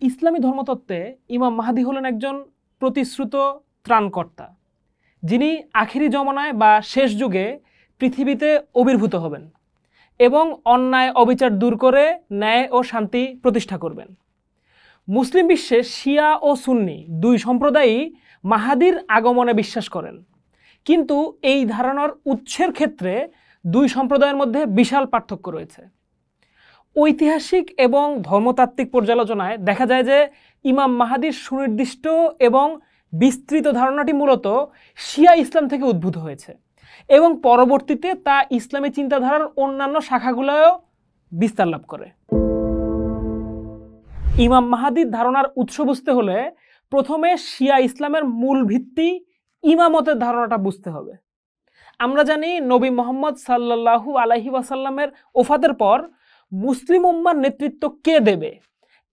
ইসলামী ধর্মতত্ত্বে ইমাম মাহদী হলেন একজন প্রতিশ্রুত ত্রাণকর্তা, যিনি আখিরি জমানায় বা শেষ যুগে পৃথিবীতে আবির্ভূত হবেন এবং অন্যায় অবিচার দূর করে ন্যায় ও শান্তি প্রতিষ্ঠা করবেন। মুসলিম বিশ্বে শিয়া ও সুন্নি দুই সম্প্রদায়ই মাহদীর আগমনে বিশ্বাস করেন, কিন্তু এই ধারণার উৎসের ক্ষেত্রে দুই সম্প্রদায়ের মধ্যে বিশাল পার্থক্য রয়েছে। ঐতিহাসিক এবং ধর্মতাত্ত্বিক পর্যালোচনায় দেখা যায় যে ইমাম মাহদীর সুনির্দিষ্ট এবং বিস্তৃত ধারণাটি মূলত শিয়া ইসলাম থেকে উদ্ভূত হয়েছে এবং পরবর্তীতে তা ইসলামী চিন্তাধারার অন্যান্য শাখাগুলোও বিস্তার লাভ করে। ইমাম মাহদীর ধারণার উৎস বুঝতে হলে প্রথমে শিয়া ইসলামের মূল ভিত্তি ইমামতের ধারণাটা বুঝতে হবে। আমরা জানি নবী মুহাম্মদ সাল্লাল্লাহু আলাইহি ওয়াসাল্লামের ওফাতের পর মুসলিম উম্মার নেতৃত্ব কে দেবে,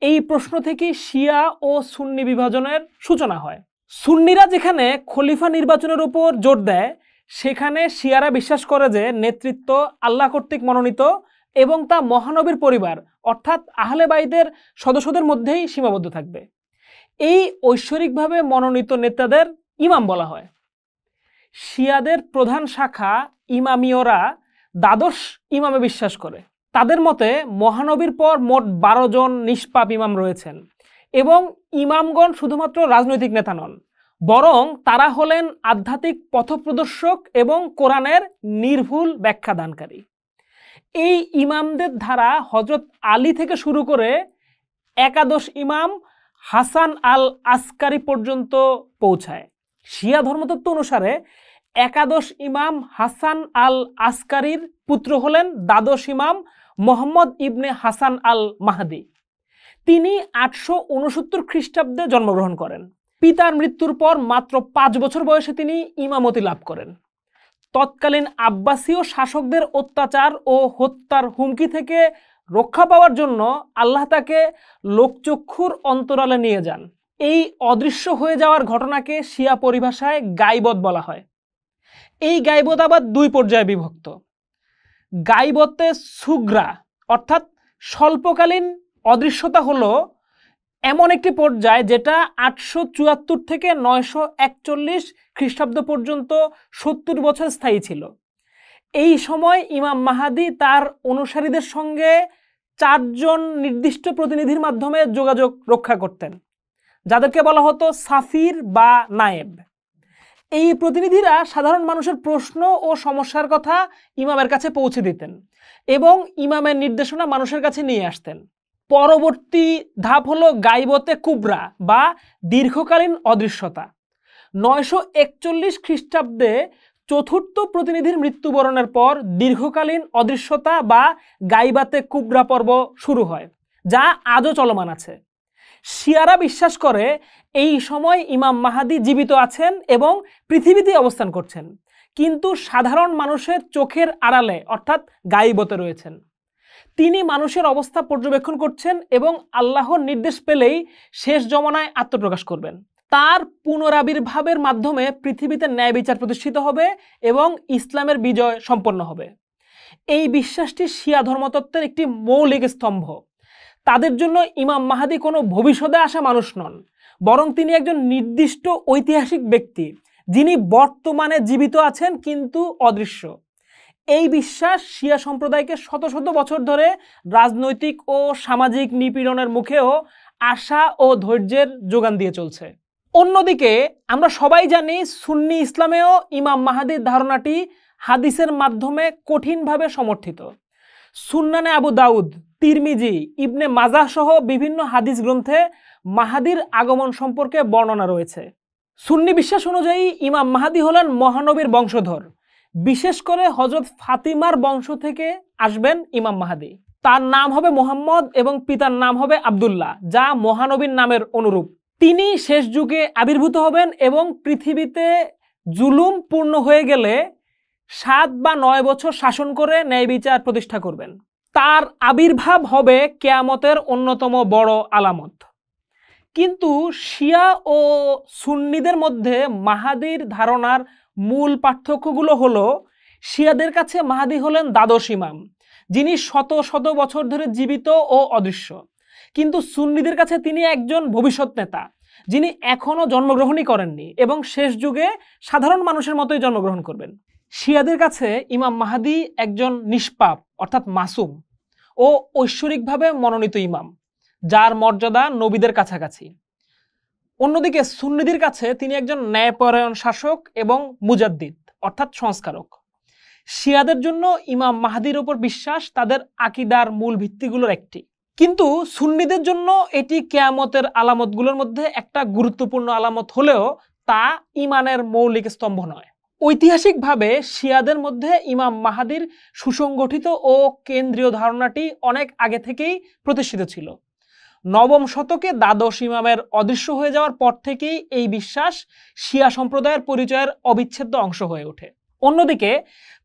এই প্রশ্ন থেকেই শিয়া ও সুন্নি বিভাজনের সূচনা হয়। সুন্নিরা যেখানে খলিফা নির্বাচনের উপর জোর দেয়, সেখানে শিয়ারা বিশ্বাস করে যে নেতৃত্ব আল্লাহ কর্তৃক মনোনীত এবং তা মহানবীর পরিবার অর্থাৎ আহলে বাইতের সদস্যদের মধ্যেই সীমাবদ্ধ থাকবে। এই ঐশ্বরিকভাবে মনোনীত নেতাদের ইমাম বলা হয়। শিয়াদের প্রধান শাখা ইমামিয়রা দ্বাদশ ইমামে বিশ্বাস করে। তাদের মতে মহানবীর পর মোট 12 জন নিষ্পাপ ইমাম রয়েছেন এবং ইমামগণ শুধুমাত্র রাজনৈতিক নেতা নন, বরং তারা হলেন আধ্যাত্মিক পথপ্রদর্শক এবং কোরআনের নির্ভুল ব্যাখ্যা দানকারী। এই ইমামদের ধারা হযরত আলী থেকে শুরু করে একাদশ ইমাম হাসান আল আসকারি পর্যন্ত পৌঁছায়। শিয়া ধর্মতত্ত্ব অনুসারে একাদশ ইমাম হাসান আল আসকারির পুত্র হলেন দ্বাদশ ইমাম মোহাম্মদ ইবনে হাসান আল মাহদী। তিনি 869 খ্রিস্টাব্দে জন্মগ্রহণ করেন। পিতার মৃত্যুর পর মাত্র 5 বছর বয়সে তিনি ইমামতি লাভ করেন। তৎকালীন আব্বাসীয় শাসকদের অত্যাচার ও হত্যার হুমকি থেকে রক্ষা পাওয়ার জন্য আল্লাহ তাকে লোকচক্ষুর অন্তরালে নিয়ে যান। এই অদৃশ্য হয়ে যাওয়ার ঘটনাকে শিয়া পরিভাষায় গাইবত বলা হয়। এই গাইবত আবার 2 পর্যায়ে বিভক্ত। গাইবতে সুগ্রা অর্থাৎ স্বল্পকালীন অদৃশ্যতা হলো এমন একটি পর্যায় যেটা 874 থেকে 941 খ্রিস্টাব্দ পর্যন্ত 70 বছর স্থায়ী ছিল। এই সময় ইমাম মাহদী তার অনুসারীদের সঙ্গে 4 জন নির্দিষ্ট প্রতিনিধির মাধ্যমে যোগাযোগ রক্ষা করতেন, যাদেরকে বলা হতো সাফির বা নায়েব। এই প্রতিনিধিরা সাধারণ মানুষের প্রশ্ন ও সমস্যার কথা ইমামের কাছে পৌঁছে দিতেন এবং ইমামের নির্দেশনা মানুষের কাছে নিয়ে আসতেন। পরবর্তী ধাপ হলো গাইবতে কুবরা বা দীর্ঘকালীন অদৃশ্যতা। 941 খ্রিস্টাব্দে চতুর্থ প্রতিনিধির মৃত্যুবরণের পর দীর্ঘকালীন অদৃশ্যতা বা গাইবাতে কুবরা পর্ব শুরু হয়, যা আজও চলমান আছে। শিয়ারা বিশ্বাস করে এই সময় ইমাম মাহদী জীবিত আছেন এবং পৃথিবীতে অবস্থান করছেন, কিন্তু সাধারণ মানুষের চোখের আড়ালে অর্থাৎ গাইবতে রয়েছেন। তিনি মানুষের অবস্থা পর্যবেক্ষণ করছেন এবং আল্লাহর নির্দেশ পেলেই শেষ জমানায় আত্মপ্রকাশ করবেন। তার পুনরাবির্ভাবের মাধ্যমে পৃথিবীতে ন্যায় বিচার প্রতিষ্ঠিত হবে এবং ইসলামের বিজয় সম্পন্ন হবে। এই বিশ্বাসটি শিয়া ধর্মতত্ত্বের একটি মৌলিক স্তম্ভ। তাদের জন্য ইমাম মাহদী কোনো ভবিষ্যতে আসা মানুষ নন, বরং তিনি একজন নির্দিষ্ট ঐতিহাসিক ব্যক্তি, যিনি বর্তমানে জীবিত আছেন কিন্তু অদৃশ্য। এই বিশ্বাস শিয়া সম্প্রদায়কে শত শত বছর ধরে রাজনৈতিক ও সামাজিক নিপীড়নের মুখেও আশা ও ধৈর্যের যোগান দিয়ে চলছে। অন্যদিকে আমরা সবাই জানি সুন্নি ইসলামেও ইমাম মাহদীর ধারণাটি হাদিসের মাধ্যমে কঠিনভাবে সমর্থিত। সুন্নানে আবু দাউদ, তিরমিজি, ইবনে মাজাহ সহ বিভিন্ন হাদিস গ্রন্থে মাহদীর আগমন সম্পর্কে বর্ণনা রয়েছে। সুন্নি বিশ্বাস অনুযায়ী ইমাম মাহদী হলেন মহানবীর বংশধর। বিশেষ করে হযরত ফাতিমার বংশ থেকে আসবেন ইমাম মাহদী। তার নাম হবে মুহাম্মদ এবং পিতার নাম হবে আব্দুল্লাহ, যা মহানবীর নামের অনুরূপ। তিনি শেষ যুগে আবির্ভূত হবেন এবং পৃথিবীতে জুলুম পূর্ণ হয়ে গেলে 7 বা 9 বছর শাসন করে ন্যায় বিচার প্রতিষ্ঠা করবেন। তার আবির্ভাব হবে কিয়ামতের অন্যতম বড় আলামত। কিন্তু শিয়া ও সুন্নিদের মধ্যে মাহদীর ধারণার মূল পার্থক্যগুলো হলো, শিয়াদের কাছে মাহদী হলেন দ্বাদশ ইমাম, যিনি শত শত বছর ধরে জীবিত ও অদৃশ্য, কিন্তু সুন্নিদের কাছে তিনি একজন ভবিষ্যৎ নেতা, যিনি এখনো জন্মগ্রহণই করেননি এবং শেষ যুগে সাধারণ মানুষের মতোই জন্মগ্রহণ করবেন। শিয়াদের কাছে ইমাম মাহদী একজন নিষ্পাপ অর্থাৎ মাসুম ও ঐশ্বরিকভাবে মনোনীত ইমাম, যার মর্যাদা নবীদের কাছাকাছি। অন্যদিকে সুন্নিদের কাছে তিনি একজন ন্যায়পরায়ণ শাসক এবং মুজাদ্দিদ অর্থাৎ সংস্কারক। শিয়াদের জন্য ইমাম মাহদীর উপর বিশ্বাস তাদের আকীদার মূল ভিত্তিগুলোর একটি, কিন্তু সুন্নিদের জন্য এটি কিয়ামতের আলামতগুলোর মধ্যে একটা গুরুত্বপূর্ণ আলামত হলেও তা ঈমানের মৌলিক স্তম্ভ নয়। ঐতিহাসিকভাবে শিয়াদের মধ্যে ইমাম মাহদীর সুসংগঠিত ও কেন্দ্রীয় ধারণাটি অনেক আগে থেকেই প্রতিষ্ঠিত ছিল। নবম শতকে দ্বাদশ ইমামের অদৃশ্য হয়ে যাওয়ার পর থেকেই এই বিশ্বাস শিয়া সম্প্রদায়ের পরিচয়ের অবিচ্ছেদ্য অংশ হয়ে ওঠে। অন্যদিকে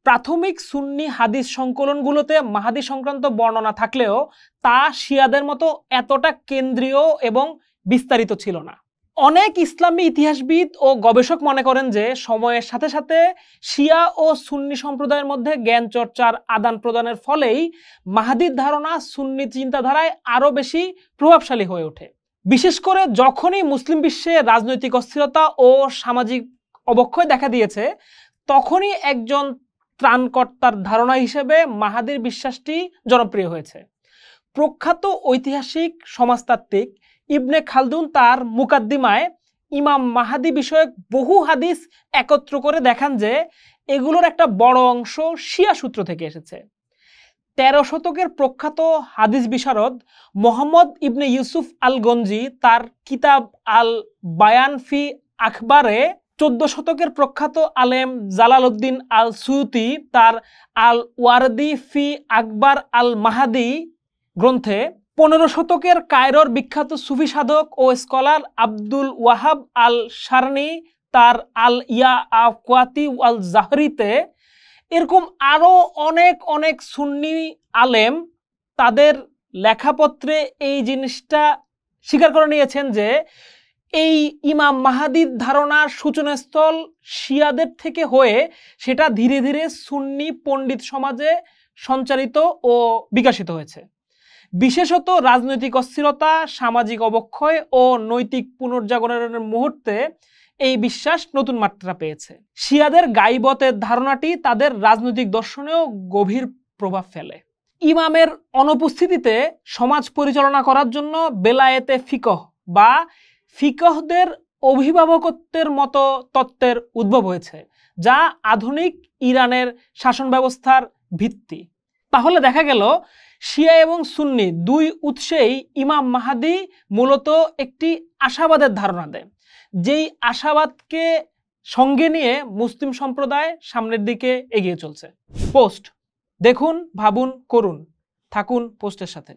প্রাথমিক সুন্নি হাদিস সংকলনগুলোতে মাহদী সংক্রান্ত বর্ণনা থাকলেও তা শিয়াদের মতো এতটা কেন্দ্রীয় এবং বিস্তারিত ছিল না। অনেক ইসলামী ইতিহাসবিদ ও গবেষক মনে করেন যে সময়ের সাথে সাথে শিয়া ও সুন্নি সম্প্রদায়ের মধ্যে জ্ঞান চর্চার আদান প্রদানের ফলেই মাহদীর ধারণা সুন্নি চিন্তাধারায় আরও বেশি প্রভাবশালী হয়ে ওঠে। বিশেষ করে যখনই মুসলিম বিশ্বে রাজনৈতিক অস্থিরতা ও সামাজিক অবক্ষয় দেখা দিয়েছে, তখনই একজন ত্রাণকর্তার ধারণা হিসেবে মাহদীর বিশ্বাসটি জনপ্রিয় হয়েছে। প্রখ্যাত ঐতিহাসিক সমাজতাত্ত্বিক ইবনে খালদুন তার মুকাদ্দিমায় ইমাম মাহদী বিষয়ক বহু হাদিস একত্র করে দেখান যে এগুলোর একটা বড় অংশ শিয়া সূত্র থেকে এসেছে। 13 শতকের প্রখ্যাত হাদিস বিশারদ মোহাম্মদ ইবনে ইউসুফ আল গঞ্জি তার কিতাব আল বায়ান ফি আখবারে, 14 শতকের প্রখ্যাত আলেম জালালউদ্দিন আল সুয়ুতি তার আল ওয়ারদি ফি আকবার আল মাহদী গ্রন্থে, 15 শতকের কায়রোর বিখ্যাত সুফি সাধক ও স্কলার আব্দুল ওয়াহাব আল শারনি তার আল ইয়া আওয়াতি আল জাহরিতে, এরকম আরও অনেক সুন্নি আলেম তাদের লেখাপত্রে এই জিনিসটা স্বীকার করে নিয়েছেন যে এই ইমাম মাহদীর ধারণার সূচনাস্থল শিয়াদের থেকে হয়ে সেটা ধীরে ধীরে সুন্নি পণ্ডিত সমাজে সঞ্চারিত ও বিকশিত হয়েছে। বিশেষত রাজনৈতিক অস্থিরতা, সামাজিক অবক্ষয় ও নৈতিক পুনর্জাগরণের মুহূর্তে এই বিশ্বাস নতুন মাত্রা পেয়েছে। শিয়াদের গাইবতের ধারণাটি তাদের রাজনৈতিক দর্শনেও গভীর প্রভাব ফেলে। ইমামের অনুপস্থিতিতে সমাজ পরিচালনা করার জন্য বেলায়েতে ফিকহ বা ফিকহদের অভিভাবকত্বের মতো তত্ত্বের উদ্ভব হয়েছে, যা আধুনিক ইরানের শাসন ব্যবস্থার ভিত্তি। তাহলে দেখা গেল শিয়া এবং সুন্নি দুই উৎসেই ইমাম মাহদী মূলত একটি আশাবাদের ধারণা দেয়, যেই আশাবাদকে সঙ্গে নিয়ে মুসলিম সম্প্রদায় সামনের দিকে এগিয়ে চলছে। পোস্ট দেখুন, ভাবুন, করুন, থাকুন পোস্টের সাথে।